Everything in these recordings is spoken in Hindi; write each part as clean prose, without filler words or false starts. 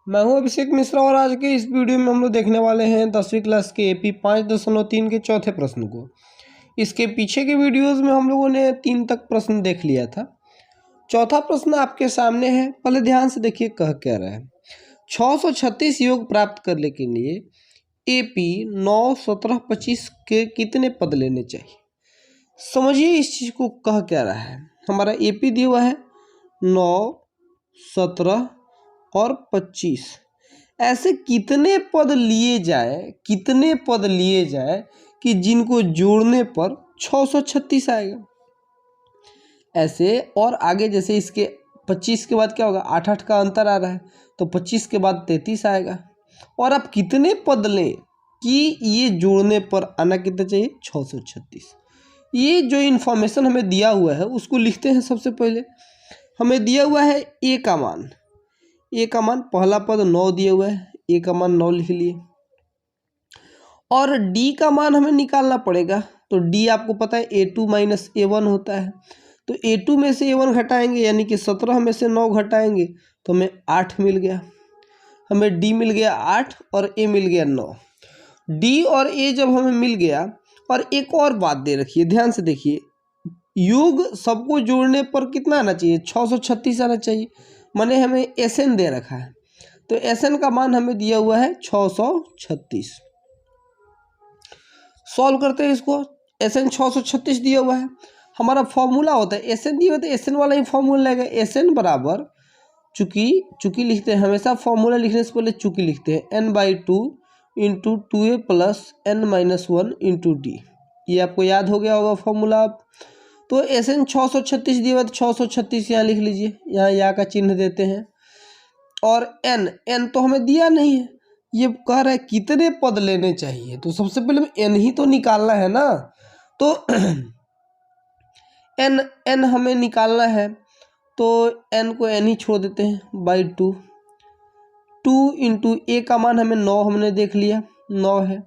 मैं हूं अभिषेक मिश्रा और आज के इस वीडियो में हम लोग देखने वाले हैं 10वीं क्लास के एपी 5.3 के चौथे प्रश्न को। इसके पीछे के वीडियोस में हम लोगों ने 3 तक प्रश्न देख लिया था। चौथा प्रश्न आपके सामने है, पहले ध्यान से देखिए कह क्या रहा है। 636 योग प्राप्त करने के लिए एपी 9, 17, 25 के कितने पद लेने चाहिए। समझिए इस चीज़ को कह क्या रहा है। हमारा एपी दिया हुआ है 9, 17 और 25। ऐसे कितने पद लिए जाए कि जिनको जोड़ने पर 636 आएगा। ऐसे और आगे जैसे इसके 25 के बाद क्या होगा, 8 का अंतर आ रहा है तो 25 के बाद 33 आएगा। और आप कितने पद लें कि ये जोड़ने पर आना कितना चाहिए, 636। ये जो इन्फॉर्मेशन हमें दिया हुआ है उसको लिखते हैं। सबसे पहले हमें दिया हुआ है ए का मान पहला पद 9 दिया हुआ है, ए का मान 9 लिख लिए। और डी का मान हमें निकालना पड़ेगा, तो डी आपको पता है A2 - A1 होता है। तो A2 में से A1 घटाएंगे यानी कि 17 में से 9 घटाएंगे तो हमें 8 मिल गया। हमें डी मिल गया 8 और ए मिल गया 9। डी और ए जब हमें मिल गया, और एक और बात दे रखिए, ध्यान से देखिए, योग सबको जोड़ने पर कितना आना चाहिए, 636 आना चाहिए। माने हमें एसएन दे रखा है, तो एसएन का मान हमें दिया हुआ है 636। सॉल्व करते हैं इसको। एसएन 636 दिया हुआ है। हमारा फॉर्मूला होता है, एसएन दिया हुआ तो एसएन वाला ही फॉर्मूला लगेगा। एसएन बराबर चूंकि लिखते हैं हमेशा, फॉर्मूला लिखने से पहले चूंकि लिखते हैं n/2 × 2a + n-1 × d। ये आपको याद हो गया होगा फॉर्मूला। आप तो एसएन 636 दिया हुआ तो 636 यहाँ लिख लीजिए, यहाँ का चिन्ह देते हैं। और एन तो हमें दिया नहीं है, ये कह रहा है कितने पद लेने चाहिए, तो सबसे पहले एन ही तो निकालना है ना। तो एन हमें निकालना है, तो एन को एन ही छोड़ देते हैं /2। 2 × ए का मान हमें 9 हमने देख लिया, 9 है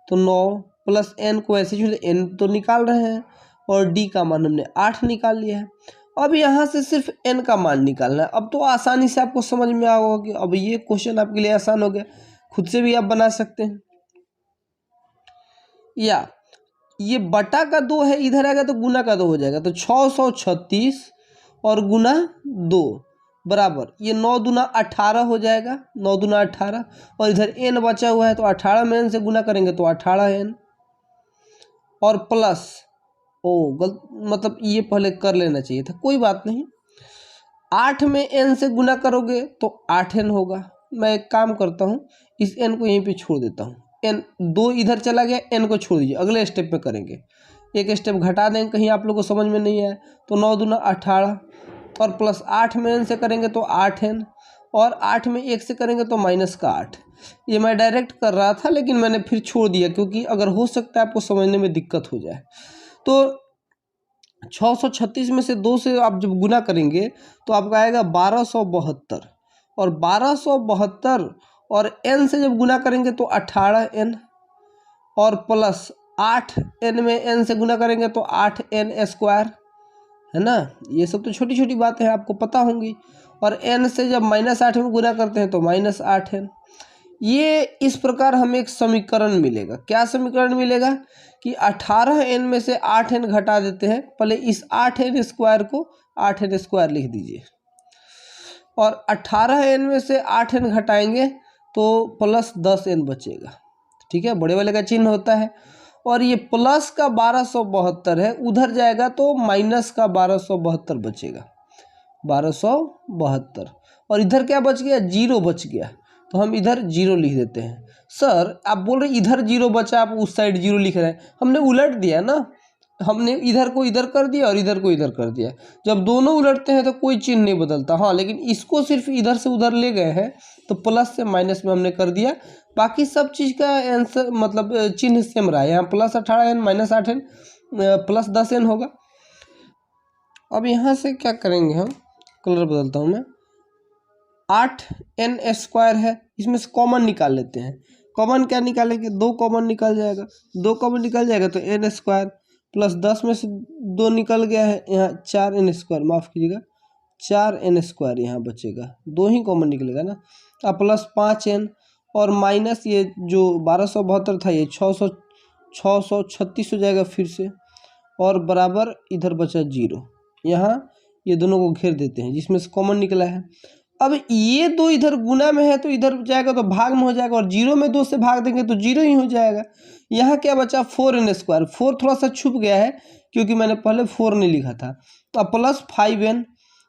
तो 9 प्लस एन को ऐसे छोड़, एन तो निकाल रहे हैं, और डी का मान हमने 8 निकाल लिया है। अब यहाँ से सिर्फ एन का मान निकालना है। अब तो आसानी से आपको समझ में आ होगा कि अब ये क्वेश्चन आपके लिए आसान हो गया, खुद से भी आप बना सकते हैं। या ये बटा का 2 है, इधर आएगा तो गुना का 2 हो जाएगा, तो 636 और गुना 2 बराबर ये 9 दूना 18 हो जाएगा, 9 दूना 18। और इधर एन बचा हुआ है तो 18 में एन से गुना करेंगे तो 18 एन, और प्लस मतलब ये पहले कर लेना चाहिए था, कोई बात नहीं। 8 में एन से गुना करोगे तो 8 एन होगा। मैं एक काम करता हूँ, इस एन को यहीं पे छोड़ देता हूँ। एन 2 इधर चला गया, एन को छोड़ दीजिए, अगले स्टेप पे करेंगे। एक स्टेप घटा देंगे, कहीं आप लोग को समझ में नहीं आया तो 9 दूना 18, और प्लस 8 में एन से करेंगे तो 8 एन, और 8 में 1 से करेंगे तो -8। ये मैं डायरेक्ट कर रहा था लेकिन मैंने फिर छोड़ दिया, क्योंकि अगर हो सकता है आपको समझने में दिक्कत हो जाए। तो 636 में से 2 से आप जब गुना करेंगे तो आपका आएगा 1272, और 1272 और n से जब गुना करेंगे तो 18n, और प्लस 8n में n से गुना करेंगे तो 8n², है ना। ये सब तो छोटी छोटी बातें हैं, आपको पता होंगी। और n से जब -8 में गुना करते हैं तो -8n। ये इस प्रकार हमें एक समीकरण मिलेगा। क्या समीकरण मिलेगा कि 18n में से 8n घटा देते हैं। पहले इस 8n² को 8n² लिख दीजिए, और 18n में से 8n घटाएंगे तो प्लस 10n बचेगा। ठीक है, बड़े वाले का चिन्ह होता है। और ये प्लस का 1272 है, उधर जाएगा तो माइनस का 1272 बचेगा, 1272। और इधर क्या बच गया, 0 बच गया, तो हम इधर 0 लिख देते हैं। सर आप बोल रहे इधर 0 बचा, आप उस साइड 0 लिख रहे हैं, हमने उलट दिया ना। हमने इधर को इधर कर दिया और इधर को इधर कर दिया। जब दोनों उलटते हैं तो कोई चिन्ह नहीं बदलता। हाँ, लेकिन इसको सिर्फ इधर से उधर ले गए हैं तो प्लस से माइनस में हमने कर दिया। बाकी सब चीज़ का आंसर मतलब चिन्ह सेम रहा है। यहाँ plus 18n -8n plus 10n होगा। अब यहाँ से क्या करेंगे, हम कलर बदलता हूँ मैं। 8n² है, इसमें से कॉमन निकाल लेते हैं। कॉमन क्या निकालेंगे, 2 कॉमन निकल जाएगा, 2 कॉमन निकल जाएगा तो n² प्लस 10 में से 2 निकल गया है, यहाँ 4n², माफ़ कीजिएगा 4n² यहाँ बचेगा, 2 ही कॉमन निकलेगा ना। अब प्लस 5n और माइनस ये जो 1272 था ये 636 हो जाएगा फिर से, और बराबर इधर बचा 0। यहाँ ये दोनों को घेर देते हैं जिसमें से कॉमन निकला है। अब ये दो इधर गुना में है तो इधर जाएगा तो भाग में हो जाएगा, और 0 में 2 से भाग देंगे तो 0 ही हो जाएगा। यहाँ क्या बचा 4n², 4 थोड़ा सा छुप गया है क्योंकि मैंने पहले 4 नहीं लिखा था। तो अब प्लस 5n,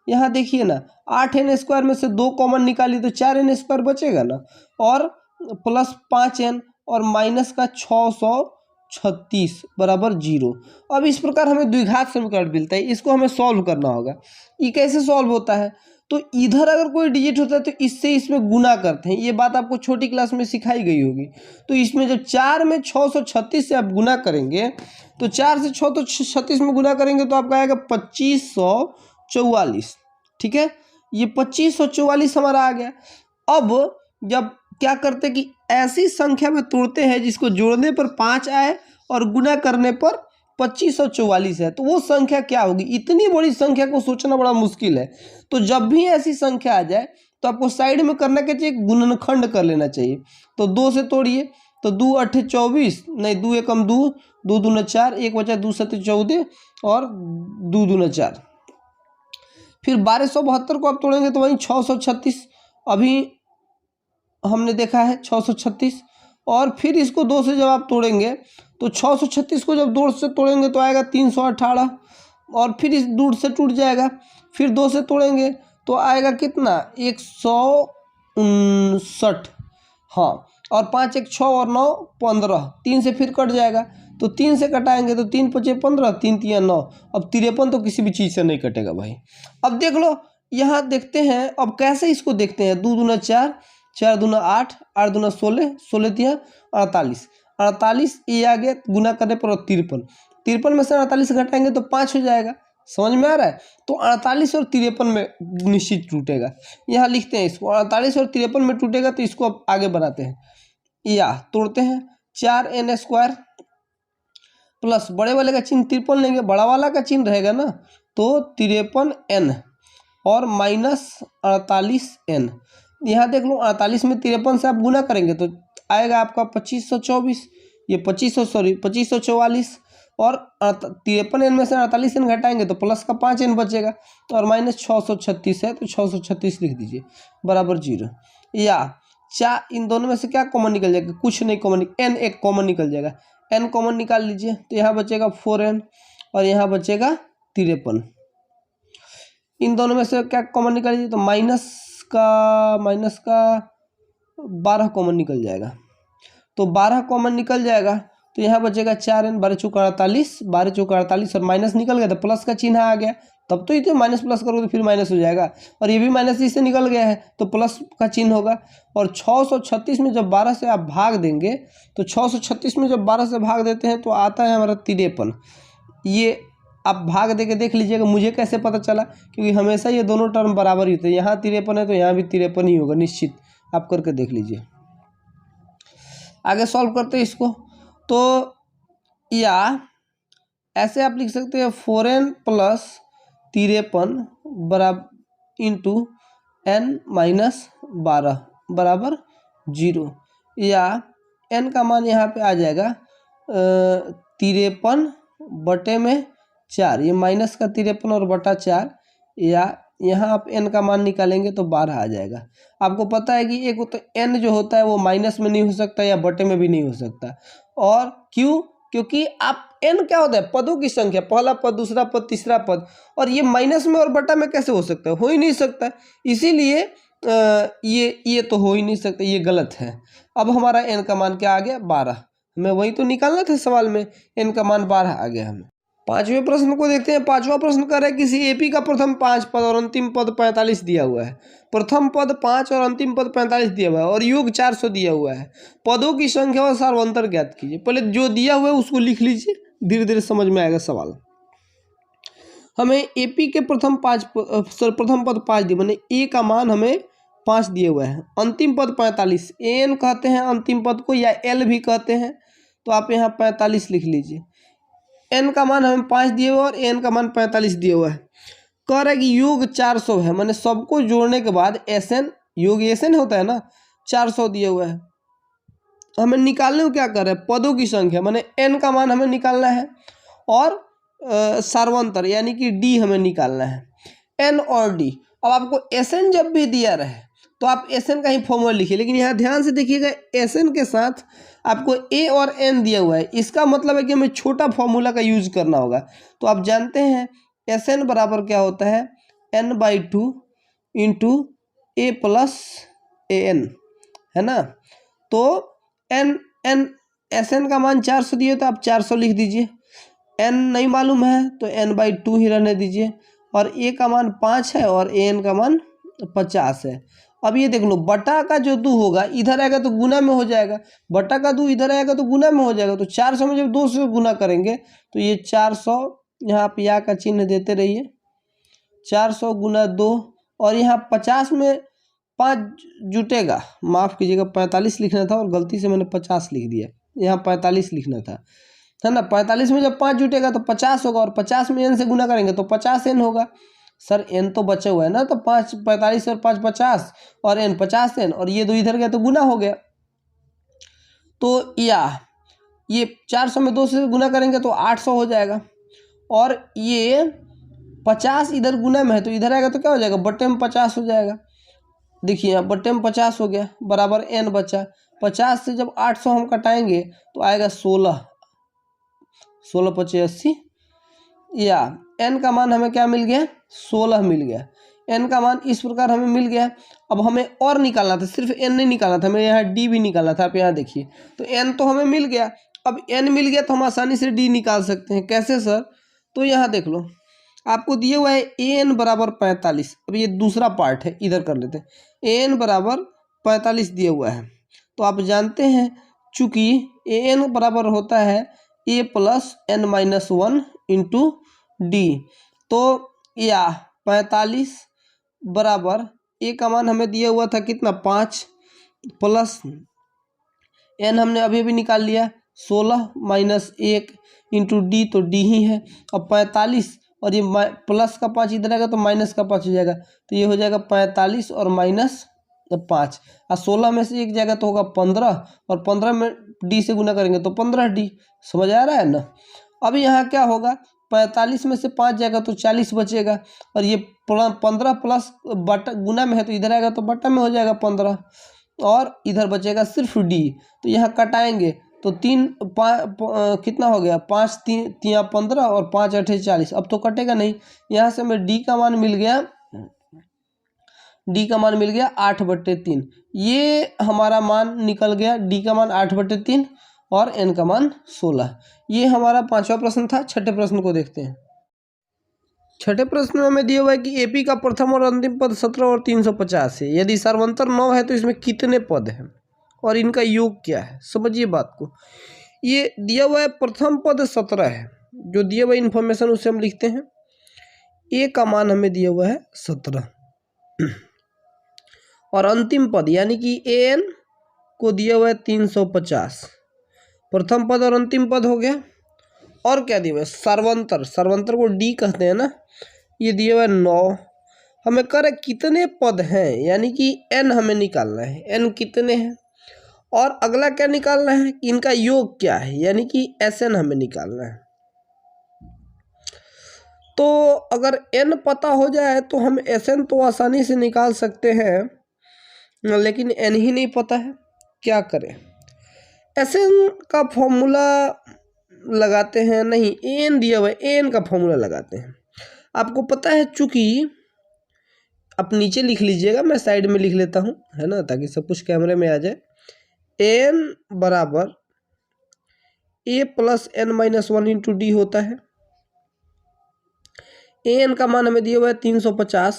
यहाँ देखिए ना 8n² में से 2 कॉमन निकाली तो 4n² बचेगा ना, और प्लस 5n और माइनस का 636 बराबर 0। अब इस प्रकार हमें द्विघात समीकरण मिलता है, इसको हमें सॉल्व करना होगा। ये कैसे सॉल्व होता है, तो इधर अगर कोई डिजिट होता है तो इससे इसमें गुना करते हैं, ये बात आपको छोटी क्लास में सिखाई गई होगी। तो इसमें जब 4 में 636 से आप गुना करेंगे तो 4 से 636 में गुना करेंगे तो आपका आएगा 2544। ठीक है, ये 2544 हमारा आ गया। अब जब क्या करते कि ऐसी संख्या में तोड़ते हैं जिसको जोड़ने पर 5 आए और गुना करने पर 2544 है, तो वो संख्या क्या होगी। इतनी बड़ी संख्या को सोचना बड़ा मुश्किल है। तो जब भी ऐसी संख्या आ जाए तो आपको साइड में करना क्या चाहिए, गुणनखंड कर लेना चाहिए। तो 2 से तोड़िए तो 2 8 24, नहीं 2 एकम 2, 2 दूना 4, 1 बचा 2 7 14 और 2 दूना 4। फिर 1272 को आप तोड़ेंगे तो वहीं 636 अभी हमने देखा है 636, और फिर इसको 2 से जब आप तोड़ेंगे तो 636 को जब 2 से तोड़ेंगे तो आएगा 318, और फिर इस 2 से टूट जाएगा। फिर 2 से तोड़ेंगे तो आएगा कितना 159, हाँ, और 5 1 6 और 9 15, 3 से फिर कट जाएगा तो 3 से कटाएंगे तो 3 5 15, 3 3 9, अब 53 तो किसी भी चीज़ से नहीं कटेगा भाई। अब देख लो यहाँ देखते हैं, अब कैसे इसको देखते हैं। 2 दूना 4, 4 दूना 8, 8 दूना 16, 16 तिया 48, 48 ये आ गया गुना करने पर 53, 53 में से 48 घटाएंगे तो 5 हो जाएगा। समझ में आ रहा है। तो 48 और 53 में निश्चित टूटेगा। यहाँ लिखते हैं इसको 48 और 53 में टूटेगा, तो इसको अब आगे बढ़ाते हैं या तोड़ते हैं। 4n² प्लस बड़े वाले का चिन्ह 53 लेंगे, बड़ा वाला का चिन्ह रहेगा ना, तो 53n और माइनस 48n। यहाँ देख लो 48 में 53 से आप गुना करेंगे तो आएगा आपका 2524, ये 2544, और 53n में से 48n घटाएंगे तो प्लस का 5n बचेगा, और माइनस 636 है तो 636 लिख दीजिए बराबर 0। या इन दोनों में से क्या कॉमन निकल जाएगा, कुछ नहीं कॉमन, n एक कॉमन निकल जाएगा, n कॉमन निकाल लीजिए तो यहाँ बचेगा 4n और यहाँ बचेगा 53। इन दोनों में से क्या कॉमन निकाल लीजिए तो माइनस का 12 कॉमन निकल जाएगा, तो 12 कॉमन निकल जाएगा तो यहाँ बचेगा 4n, 12 चौका 48, 12 चौका 48 और माइनस निकल गया तो प्लस का चिन्ह आ गया, तब तो इसे माइनस प्लस करोगे तो फिर माइनस हो जाएगा, और ये भी माइनस इससे निकल गया है तो प्लस का चिन्ह होगा। और 636 में जब 12 से आप भाग देंगे तो 636 में जब 12 से भाग देते हैं तो आता है हमारा 53। ये आप भाग दे के देख लीजिएगा, मुझे कैसे पता चला, क्योंकि हमेशा ये दोनों टर्म बराबर ही होते हैं। यहाँ 53 है तो यहाँ भी 53 ही होगा निश्चित, आप करके देख लीजिए। आगे सॉल्व करते हैं इसको, तो या ऐसे आप लिख सकते हैं 4n प्लस 53 बराबर इंटू n माइनस 12 बराबर 0, या n का मान यहाँ पे आ जाएगा 53 बटे में 4, ये माइनस का 53 और बटा 4, या यहाँ आप n का मान निकालेंगे तो 12 आ जाएगा। आपको पता है कि एक तो n जो होता है वो माइनस में नहीं हो सकता या बटे में भी नहीं हो सकता, और क्यों, क्योंकि आप n क्या होता है पदों की संख्या, पहला पद, दूसरा पद, तीसरा पद, और ये माइनस में और बटा में कैसे हो सकता है, हो ही नहीं सकता। इसीलिए ये तो हो ही नहीं सकता, ये गलत है। अब हमारा n का मान क्या आ गया 12, हमें वही तो निकालना था सवाल में, n का मान 12 आ गया हमें। पांचवें प्रश्न को देखते हैं। पांचवा प्रश्न कर रहा है किसी एपी का प्रथम 5 पद और अंतिम पद 45 दिया हुआ है। प्रथम पद 5 और अंतिम पद 45 दिया हुआ है और योग 400 दिया हुआ है। पदों की संख्या और सार्वंतर ज्ञात कीजिए। पहले जो दिया हुआ है उसको लिख लीजिए, धीरे धीरे समझ में आएगा सवाल। हमें एपी के प्रथम पद 5 दिए, मैंने ए का मान हमें 5 दिए हुआ है। अंतिम पद 45, एन कहते हैं अंतिम पद को, या एल भी कहते हैं, तो आप यहाँ 45 लिख लीजिए। n का मान हमें 5 दिए हुआ और n का मान 45 दिए हुआ है। कह रहा है कि योग 400 है, मैंने सबको जोड़ने के बाद SN योग SN होता है ना, 400 दिया हुआ है। हमें निकालने को क्या कर रहे हैं, पदों की संख्या, मैंने n का मान हमें निकालना है और सार्वंतर यानी कि d हमें निकालना है, n और d। अब आपको SN जब भी दिया रहे तो आप SN का ही फॉर्मूला लिखिए, लेकिन यहाँ ध्यान से देखिएगा SN के साथ आपको a और n दिया हुआ है, इसका मतलब है कि हमें छोटा फॉर्मूला का यूज करना होगा। तो आप जानते हैं SN बराबर क्या होता है, n/2 into a plus an, है ना। तो SN का मान 400 दिए तो आप 400 लिख दीजिए, n नहीं मालूम है तो n/2 ही रहने दीजिए, और a का मान 5 है और an का मान 50 है। अब ये देख लो, बटा का जो 2 होगा इधर आएगा तो गुना में हो जाएगा, बटा का 2 इधर आएगा तो गुना में हो जाएगा। तो 400 में जब 2 से गुना करेंगे तो ये 400, यहाँ पे या का चिन्ह देते रहिए, 400 गुना 2, और यहाँ 50 में 5 जुटेगा, माफ़ कीजिएगा 45 लिखना था और गलती से मैंने 50 लिख दिया, यहाँ 45 लिखना था, है ना। 45 में जब 5 जुटेगा तो 50 होगा, और 50 में n से गुना करेंगे तो 50n होगा। सर n तो बचा हुआ है ना, तो 5 45 और 5 50 और n 50n, और ये 2 इधर गया तो गुना हो गया। तो या ये 400 में 2 से गुना करेंगे तो 800 हो जाएगा, और ये 50 इधर गुना में है तो इधर आएगा तो क्या हो जाएगा, बट्टे में 50 हो जाएगा। देखिए यहाँ बट्टे में 50 हो गया, बराबर n बचा। 50 से जब 800 हम कटाएंगे तो आएगा 16, 16 पचे 80, या n का मान हमें क्या मिल गया, 16 मिल गया। n का मान इस प्रकार हमें मिल गया। अब हमें और निकालना था, सिर्फ n नहीं निकालना था, हमें यहाँ d भी निकालना था। आप यहाँ देखिए, तो n तो हमें मिल गया। अब n मिल गया तो हम आसानी से d निकाल सकते हैं। कैसे सर, तो यहाँ देख लो, आपको दिया हुआ है an बराबर 45। अब ये दूसरा पार्ट है, इधर कर लेते हैं। an बराबर 45 दिया हुआ है, तो आप जानते हैं चूँकि an बराबर होता है a plus n-1 into D, तो या 45 बराबर a का मान हमें दिया हुआ था कितना, 5, प्लस n हमने अभी अभी निकाल लिया 16 माइनस 1 इंटू डी, तो डी ही है। अब 45 और ये प्लस का 5 इधर आएगा तो माइनस का 5 हो जाएगा, तो ये हो जाएगा 45 और माइनस 5, और 16 में से 1 जाएगा तो होगा 15, और 15 में डी से गुना करेंगे तो 15d। समझ आ रहा है ना। अब यहाँ क्या होगा, 45 में से 5 जाएगा तो 40 बचेगा, और ये 15 प्लस बटा गुना में है तो इधर आएगा तो बटा में हो जाएगा 15, और इधर बचेगा सिर्फ डी। तो यहाँ कटाएंगे तो 3 कितना हो गया, 5 3 15 और 5 8 40। अब तो कटेगा नहीं, यहाँ से हमें डी का मान मिल गया, डी का मान मिल गया 8/3। ये हमारा मान निकल गया, डी का मान 8/3 और एन का मान 16। ये हमारा 5वां प्रश्न था। छठे प्रश्न को देखते हैं। छठे प्रश्न में हमें दिया हुआ है कि एपी का प्रथम और अंतिम पद 17 और 350 है। यदि सर्वंतर 9 है तो इसमें कितने पद हैं और इनका योग क्या है। समझिए बात को। ये दिया हुआ है प्रथम पद 17 है, जो दिया हुआ इन्फॉर्मेशन उसे हम लिखते हैं। ए का मान हमें दिया हुआ है 17 और अंतिम पद यानी कि एन को दिया हुआ है 350। प्रथम पद और अंतिम पद हो गया। और क्या दिया हुआ है, सर्वंतर, सर्वंतर को डी कहते हैं ना। ये दिया हुआ है 9। हमें कर कितने पद हैं, यानी कि एन हमें निकालना है, एन कितने हैं। और अगला क्या निकालना है कि इनका योग क्या है, यानी कि एस एन हमें निकालना है। तो अगर एन पता हो जाए तो हम एस एन तो आसानी से निकाल सकते हैं, लेकिन एन ही नहीं पता है, क्या करें। एस एन का फॉर्मूला लगाते हैं, नहीं एन दिया हुआ है, एन का फॉर्मूला लगाते हैं। आपको पता है, चूंकि आप नीचे लिख लीजिएगा, मैं साइड में लिख लेता हूँ, है ना, ताकि सब कुछ कैमरे में आ जाए। एन बराबर a plus n minus 1 into d होता है। एन का मान हमें दिया हुआ है 350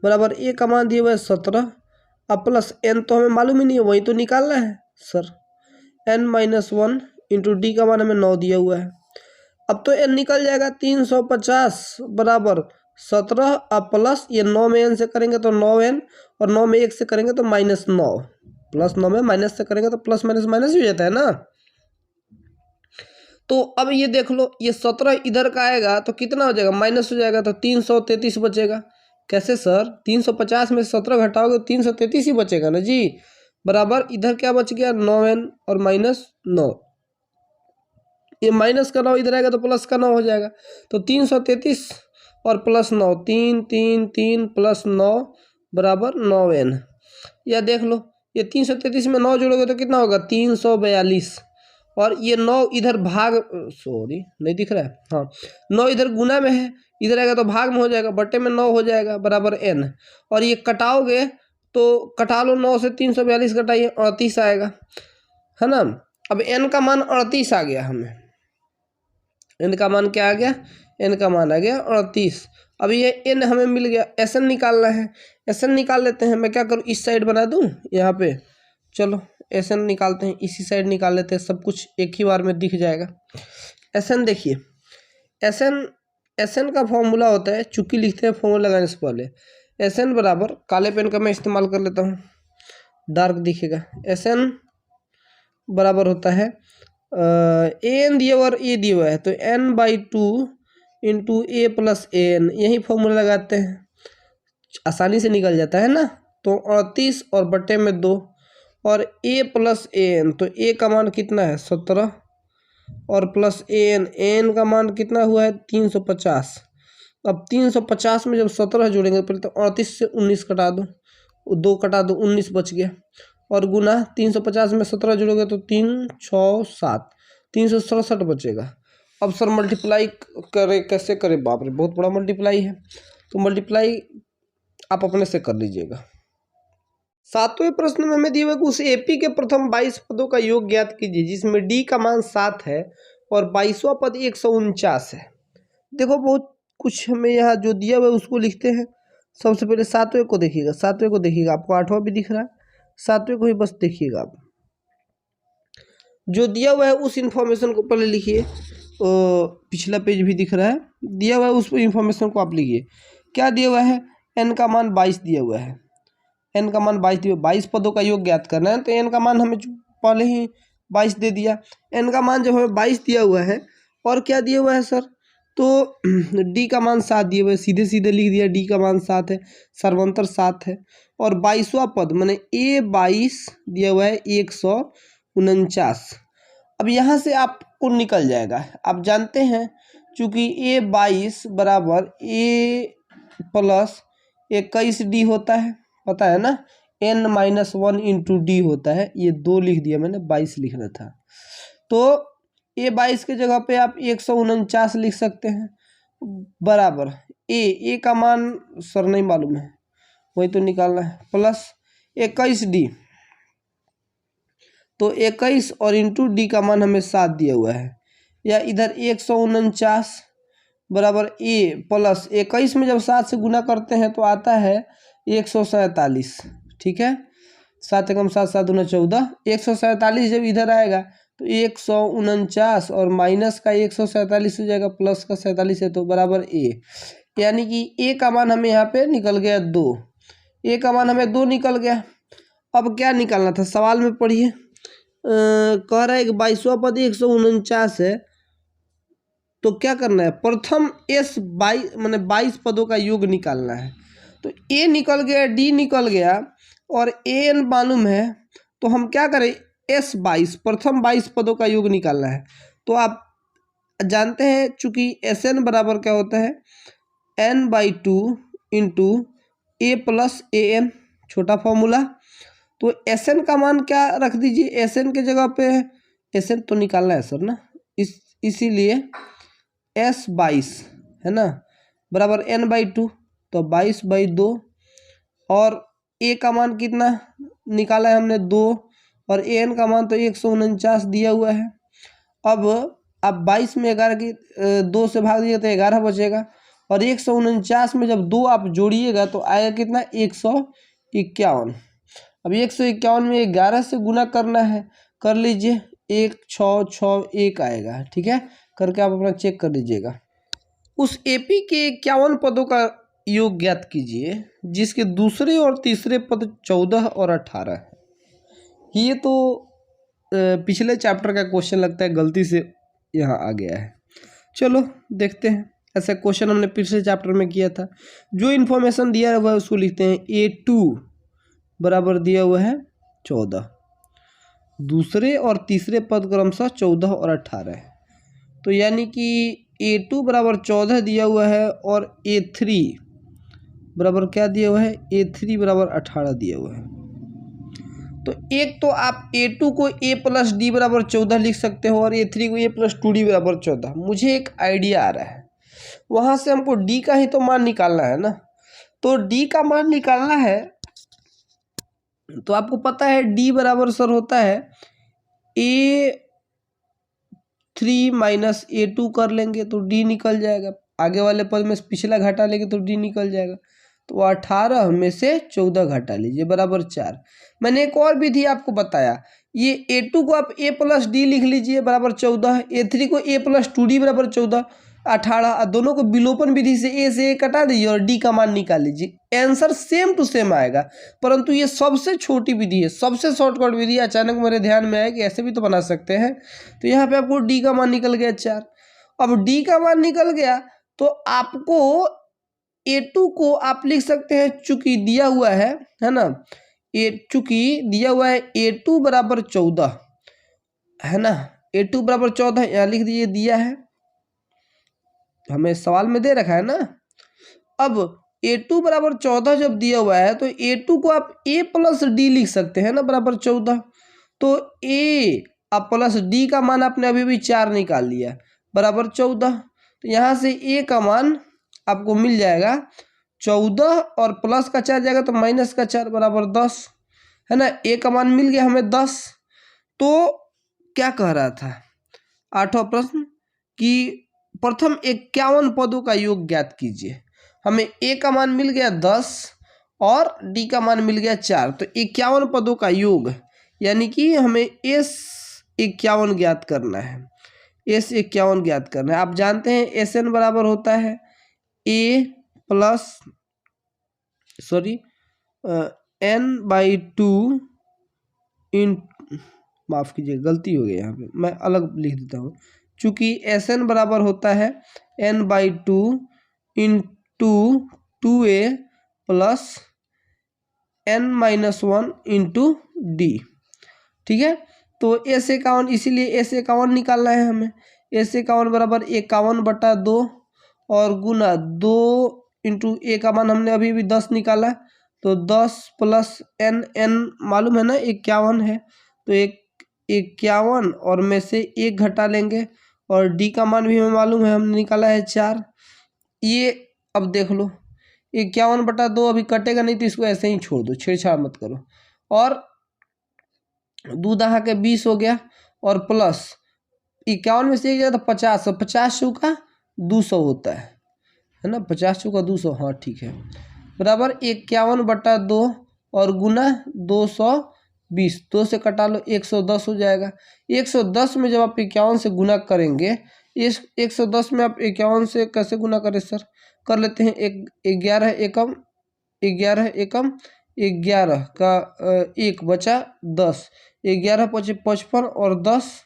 बराबर ए का मान दिया हुआ है 17 अब प्लस एन तो हमें मालूम ही नहीं है, वही तो निकालना है sir. N minus 1 into d का मान हमें 9 दिया हुआ है। अब तो एन निकल जाएगा 350 बराबर 17 अब प्लस ये 9 में एन से करेंगे तो 9n और 9 में 1 से करेंगे तो -9 प्लस 9 में माइनस से करेंगे तो प्लस माइनस माइनस ही हो जाता है ना। तो अब ये देख लो, ये 17 इधर का आएगा तो कितना हो जाएगा, माइनस हो जाएगा, तो 333 बचेगा। कैसे सर, 350 में 17 घटाओगे 333 ही बचेगा ना जी। बराबर इधर क्या बच गया, 9n और माइनस 9, ये माइनस का 9 इधर आएगा तो प्लस का 9 हो जाएगा। तो 333 और प्लस 9, 3 3 3 प्लस 9 बराबर 9n। या देख लो, ये 333 में 9 जोड़ोगे तो कितना होगा, 342, और ये 9 इधर भाग, सॉरी नहीं दिख रहा है, हाँ 9 इधर गुना में है, इधर आएगा तो भाग में हो जाएगा, बटे में 9 हो जाएगा बराबर n। और ये कटाओगे तो कटा लो, 9 से 342 घटाइए 38 आएगा, है ना। अब n का मान 38 आ गया, हमें n का मान क्या आ गया, n का मान आ गया 38। अब ये n हमें मिल गया, Sn निकालना है, Sn निकाल लेते हैं। मैं क्या करूँ, इस साइड बना दूँ यहाँ पे, चलो Sn निकालते हैं, इसी साइड निकाल लेते हैं, सब कुछ एक ही बार में दिख जाएगा। Sn देखिए, Sn का फॉर्मूला होता है, चूंकि लिखते हैं फॉर्मूला लगाने से पहले, Sn बराबर, काले पेन का मैं इस्तेमाल कर लेता हूँ, डार्क दिखेगा। Sn बराबर होता है an दिया हुआ और a दिया हुआ है, तो n/2 into A plus an, यही फॉर्मूला लगाते हैं, आसानी से निकल जाता है ना। तो 38 और बटे में 2 और a प्लस an, तो a का मान कितना है 17 और प्लस an का मान कितना हुआ है 350। अब 350 में जब 17 जोड़ेंगे, पहले तो 38 से 19 कटा दो, 2 कटा दो, 19 बच गया, और गुना 350 में 17 जोड़ोगे तो 3 6 7, 367 बचेगा। अब सर मल्टीप्लाई करें, कैसे करें, बाप रे बहुत बड़ा मल्टीप्लाई है, तो मल्टीप्लाई आप अपने से कर लीजिएगा। 7वें प्रश्न में हमें दिया हुआ कि उस एपी के प्रथम 22 पदों का योग ज्ञात कीजिए जिसमें डी का मान 7 है और 22वां पद 149 है। देखो बहुत कुछ हमें यहाँ जो दिया हुआ है उसको लिखते हैं। सबसे पहले 7वें को देखिएगा, 7वें को देखिएगा, आपको 8वां भी दिख रहा है, 7वें को ही बस देखिएगा आप। जो दिया हुआ है उस इंफॉर्मेशन को पहले लिखिए, पिछला पेज भी दिख रहा है, दिया हुआ है उस इंफॉर्मेशन को आप लिखिए। क्या दिया हुआ है, n का मान 22 दिया हुआ है, n का मान 22 दिया, 22 पदों का योग ज्ञात करना है, तो n का मान हमें पहले ही 22 दे दिया। n का मान जब हमें 22 दिया हुआ है, और क्या दिया हुआ है सर, तो d का मान 7 दिया हुआ है, सीधे सीधे लिख दिया, d का मान 7 है, सर्वंतर 7 है, और 22वां पद मैंने a22 दिया हुआ है 149। अब यहाँ से आपको निकल जाएगा, आप जानते हैं चूँकि a22 बराबर a प्लस 21d होता है, पता है ना, n-1 इंटू डी होता है, ये 2 लिख दिया मैंने, 22 लिखना था, तो a22 के जगह पे आप 149 लिख सकते हैं, बराबर a का मान सर नहीं मालूम है, वही तो निकालना है, प्लस 21d, तो 21 और इंटू डी का मान हमें 7 दिया हुआ है, या इधर 149 बराबर a प्लस 21 में जब 7 से गुना करते हैं तो आता है 147, ठीक है, 7 एकम 7, 7 दूना 14, 147 जब इधर आएगा तो 149 और माइनस का 147 हो जाएगा, प्लस का 47 है, तो बराबर a, यानी कि a का मान हमें यहाँ पे निकल गया 2, a का मान हमें 2 निकल गया। अब क्या निकालना था, सवाल में पढ़िए, कह रहा है कि 22वां पद 149 है, तो क्या करना है, प्रथम s 22 मैंने 22 पदों का योग निकालना है, तो a निकल गया, d निकल गया, और an मालूम है, तो हम क्या करें, s22 प्रथम 22 पदों का योग निकालना है। तो आप जानते हैं चूंकि Sn बराबर क्या होता है, n/2 into a plus an, छोटा फॉर्मूला, तो Sn का मान क्या रख दीजिए, Sn के जगह पे Sn तो निकालना है सर ना, इसीलिए s22 है ना, बराबर n/2, तो 22/2, और a का मान कितना निकाला है हमने 2, और an का मान तो 149 दिया हुआ है। अब आप 22 में 11 की 2 से भाग दिए तो 11 बचेगा, और 149 में जब 2 आप जोड़िएगा तो आएगा कितना 151। अब 151 में 11 से गुना करना है, कर लीजिए, 1 6 6 1 आएगा, ठीक है, करके आप अपना चेक कर लीजिएगा। उस एपी के 51 पदों का योग ज्ञात कीजिए जिसके दूसरे और तीसरे पद 14 और 18 है। ये तो पिछले चैप्टर का क्वेश्चन लगता है, गलती से यहाँ आ गया है। चलो देखते हैं, ऐसा क्वेश्चन हमने पिछले चैप्टर में किया था। जो इन्फॉर्मेशन दिया हुआ है उसको लिखते हैं। A2 बराबर दिया हुआ है 14, दूसरे और तीसरे पद क्रमशः 14 और 18 है। तो यानी कि A2 बराबर 14 दिया हुआ है और A3 बराबर क्या दिया हुआ है, A3 बराबर 18 दिया हुआ है। तो एक तो आप A2 को A प्लस डी बराबर 14 लिख सकते हो और A3 को A प्लस 2D बराबर 14। मुझे एक आइडिया आ रहा है, वहाँ से हमको D का ही तो मान निकालना है ना। तो D का मान निकालना है तो आपको पता है D बराबर सर होता है A3 माइनस A2 कर लेंगे तो D निकल जाएगा। आगे वाले पद में पिछला घटा लेंगे तो D निकल जाएगा। तो 18 में से 14 घटा लीजिए बराबर 4। मैंने एक और विधि आपको बताया, ये A2 को आप A प्लस डी लिख लीजिए बराबर 14, A3 को A प्लस 2D बराबर 14, 18। दोनों को विलोपन विधि से A से A कटा दीजिए और D का मान निकाल लीजिए। आंसर सेम टू सेम आएगा, परंतु ये सबसे छोटी विधि है, सबसे शॉर्टकट विधि। अचानक मेरे ध्यान में आया कि ऐसे भी तो बना सकते हैं। तो यहाँ पे आपको D का मान निकल गया 4। अब D का मान निकल गया तो आपको A2 को आप लिख सकते हैं, चूंकि दिया हुआ है ना, चूंकि दिया हुआ है A2 बराबर 14 है ना, A2 बराबर 14 यहाँ लिख दीजिए, दिया है हमें सवाल में दे रखा है ना। अब A2 बराबर 14 जब दिया हुआ है तो A2 को आप A प्लस डी लिख सकते हैं ना बराबर 14। तो A अब प्लस डी का मान आपने अभी भी 4 निकाल लिया बराबर 14। तो यहाँ से A का मान आपको मिल जाएगा 14 और प्लस का 4 जाएगा तो माइनस का 4 बराबर 10 है ना। A का मान मिल गया हमें 10। तो क्या कह रहा था 8वां प्रश्न कि प्रथम 51 पदों का योग ज्ञात कीजिए। हमें A का मान मिल गया 10 और D का मान मिल गया 4। तो 51 पदों का योग यानी कि हमें S51 ज्ञात करना है। S51 ज्ञात करना है। आप जानते हैं SN बराबर होता है A प्लस N/2 इन, माफ़ कीजिए गलती हो गई यहाँ पे, मैं अलग लिख देता हूँ। चूँकि SN बराबर होता है N/2 into 2A plus N-1 into D, ठीक है। तो S51 इसीलिए S51 निकालना है हमें। S51 बराबर 51/2 और गुना 2 इंटू A का मान हमने अभी भी 10 निकाला, तो 10 प्लस N मालूम है ना 51 है, तो 51 और में से 1 घटा लेंगे और D का मान भी हमें मालूम है, हमने निकाला है 4। ये अब देख लो 51/2 अभी कटेगा नहीं तो इसको ऐसे ही छोड़ दो, छेड़छाड़ मत करो। और 2 दहा के 20 हो गया और प्लस 51 में से 1 जाएगा तो 50, 50 चौका 200 होता है ना, 50 चौका 200, हाँ ठीक है, बराबर 51/2 और गुना 220, 2 से कटा लो 110 हो जाएगा। 110 में जब आप 51 से गुना करेंगे, इस 110 में आप 51 से कैसे गुना करें सर, कर लेते हैं 11 एकम 11 एकम 11 का 1 बचा 10, 11 × 55 और 10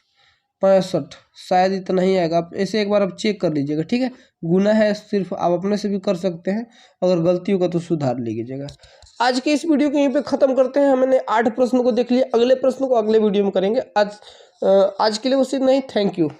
65, शायद इतना ही आएगा। आप ऐसे एक बार आप चेक कर लीजिएगा, ठीक है। गुना है सिर्फ, आप अपने से भी कर सकते हैं, अगर गलती होगा तो सुधार लीजिएगा। आज के इस वीडियो को यहीं पे ख़त्म करते हैं। हमने 8 प्रश्नों को देख लिया, अगले प्रश्न को अगले वीडियो में करेंगे। आज के लिए बस इतना ही। Thank you.